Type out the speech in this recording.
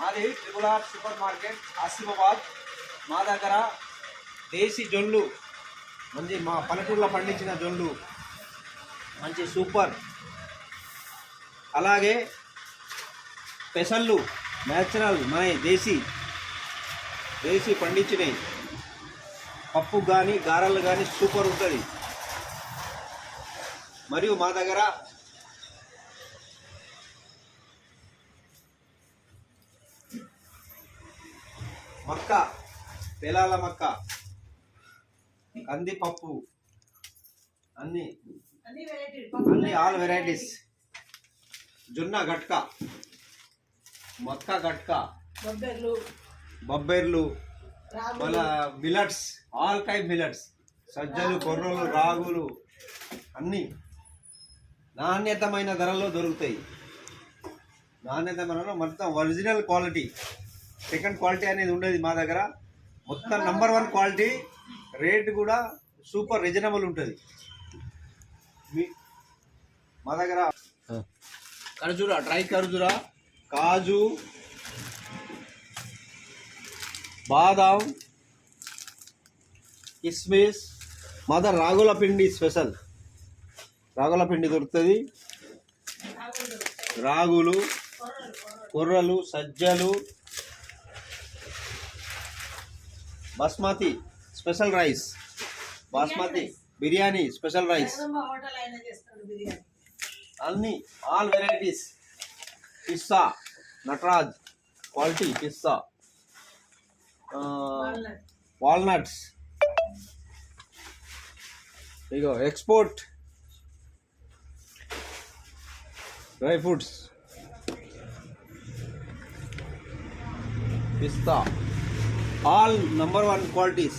మాది triple super market Asifabad. మా దగ్గర దేశీ జొన్లు, మంచి మా పల్లెటూరులో పండించిన జొన్లు మంచి సూపర్, అలాగే పెసళ్ళు న్యాచురల్ మన దేశీ పండించినవి, పప్పు కానీ గారెలు కానీ సూపర్ ఉంటుంది. మరియు మా దగ్గర మక్క, పేలాల మక్క, కందిపప్పు, అన్ని ఆల్ వెరైటీస్, జొన్న గట్క, మక్క గట్క, బొబ్బెర్లు, మళ్ళా మిలట్స్, ఆల్ టైప్ మిలట్స్, సజ్జలు, కొర్రలు, రాగులు అన్నీ నాణ్యతమైన ధరల్లో దొరుకుతాయి. నాణ్యతమైన మొత్తం ఒరిజినల్ క్వాలిటీ, సెకండ్ క్వాలిటీ అనేది ఉండేది మా దగ్గర. మొత్తం నంబర్ 1 క్వాలిటీ, రేట్ కూడా సూపర్ రీజనబుల్ ఉంటుంది మా దగ్గర. ఖర్జూరా, డ్రై ఖర్జూరా, కాజు, బాదాం, కిస్మిస్, మా దగ్గర రాగుల పిండి స్పెషల్, రాగుల పిండి దొరుకుతుంది. రాగులు, కొర్రలు, సజ్జలు, basmati special rice, basmati biryani special rice, అన్ని ఆల్ వెరైటీస్. పిస్సా, నటరాజ్ క్వాలిటీ పిస్సా, వాల్నట్స్, ఇగో ఎక్స్పోర్ట్ డ్రై ఫ్రూట్స్, పిస్తా, all number 1 qualities.